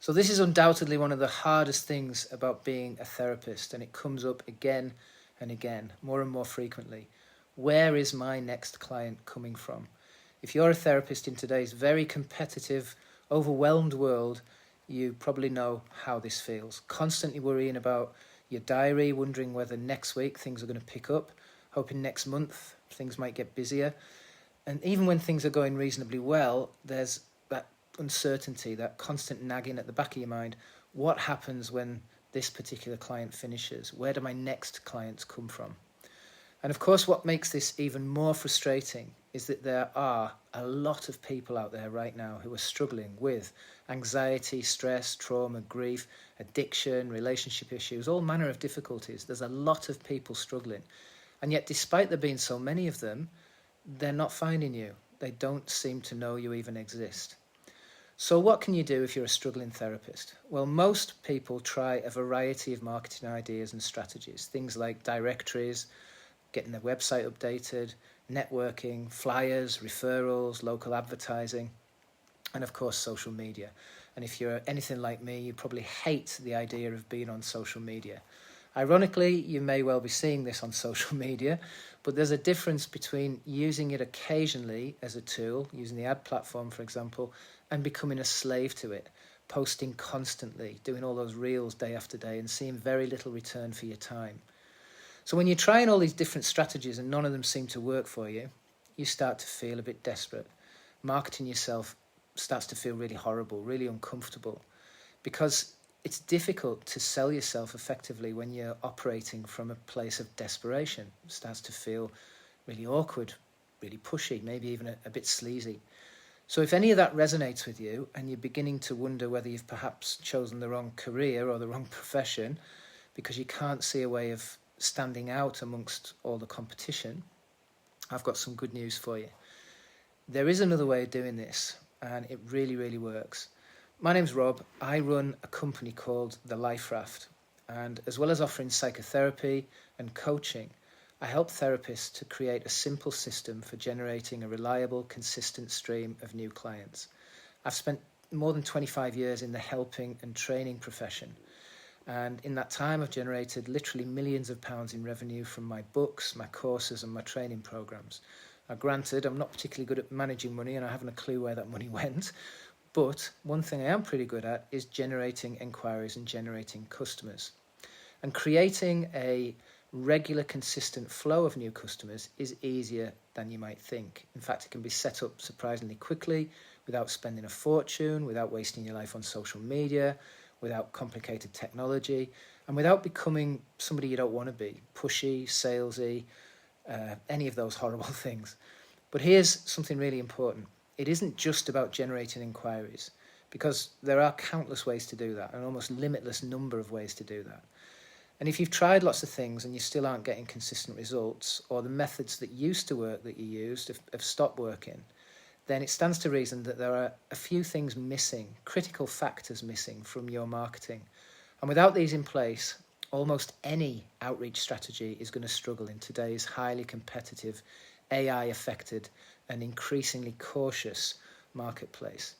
So this is undoubtedly one of the hardest things about being a therapist, and it comes up again and again, more and more frequently. Where is my next client coming from? If you're a therapist in today's very competitive, overwhelmed world, you probably know how this feels. Constantly worrying about your diary, wondering whether next week things are going to pick up, hoping next month things might get busier. And even when things are going reasonably well, there's that uncertainty, that constant nagging at the back of your mind. What happens when this particular client finishes? Where do my next clients come from? And of course, what makes this even more frustrating is that there are a lot of people out there right now who are struggling with anxiety, stress, trauma, grief, addiction, relationship issues, all manner of difficulties. There's a lot of people struggling. And yet, despite there being so many of them, they're not finding you. They don't seem to know you even exist. So what can you do if you're a struggling therapist? Well, most people try a variety of marketing ideas and strategies, things like directories, getting their website updated, networking, flyers, referrals, local advertising, and of course social media. And if you're anything like me, you probably hate the idea of being on social media. Ironically, you may well be seeing this on social media, but there's a difference between using it occasionally as a tool, using the ad platform, for example, and becoming a slave to it, posting constantly, doing all those reels day after day and seeing very little return for your time. So when you're trying all these different strategies and none of them seem to work for you, you start to feel a bit desperate. Marketing yourself starts to feel really horrible, really uncomfortable, because it's difficult to sell yourself effectively when you're operating from a place of desperation. It starts to feel really awkward, really pushy, maybe even a bit sleazy. So if any of that resonates with you and you're beginning to wonder whether you've perhaps chosen the wrong career or the wrong profession because you can't see a way of standing out amongst all the competition, I've got some good news for you. There is another way of doing this, and it really, really works. My name's Rob. I run a company called The Life Raft, and as well as offering psychotherapy and coaching, I help therapists to create a simple system for generating a reliable, consistent stream of new clients. I've spent more than 25 years in the helping and training profession, and in that time I've generated literally millions of pounds in revenue from my books, my courses and my training programs. Now granted, I'm not particularly good at managing money and I haven't a clue where that money went, but one thing I am pretty good at is generating inquiries and generating customers. And creating a regular, consistent flow of new customers is easier than you might think. In fact, it can be set up surprisingly quickly without spending a fortune, without wasting your life on social media, without complicated technology, and without becoming somebody you don't want to be, pushy, salesy, any of those horrible things. But here's something really important. It isn't just about generating inquiries, because there are countless ways to do that, an almost limitless number of ways to do that. And if you've tried lots of things and you still aren't getting consistent results, or the methods that used to work that you used have stopped working, then it stands to reason that there are a few things missing, critical factors missing from your marketing. And without these in place, almost any outreach strategy is going to struggle in today's highly competitive, AI-affected and increasingly cautious marketplace.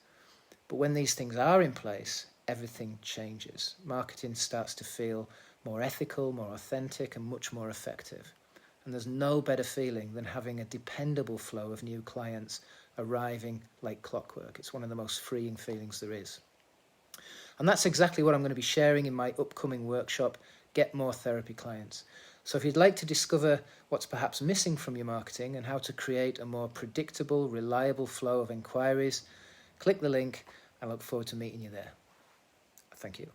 But when these things are in place, everything changes. Marketing starts to feel more ethical, more authentic, and much more effective. And there's no better feeling than having a dependable flow of new clients arriving like clockwork. It's one of the most freeing feelings there is. And that's exactly what I'm going to be sharing in my upcoming workshop, Get More Therapy Clients. So if you'd like to discover what's perhaps missing from your marketing and how to create a more predictable, reliable flow of inquiries, click the link. I look forward to meeting you there. Thank you.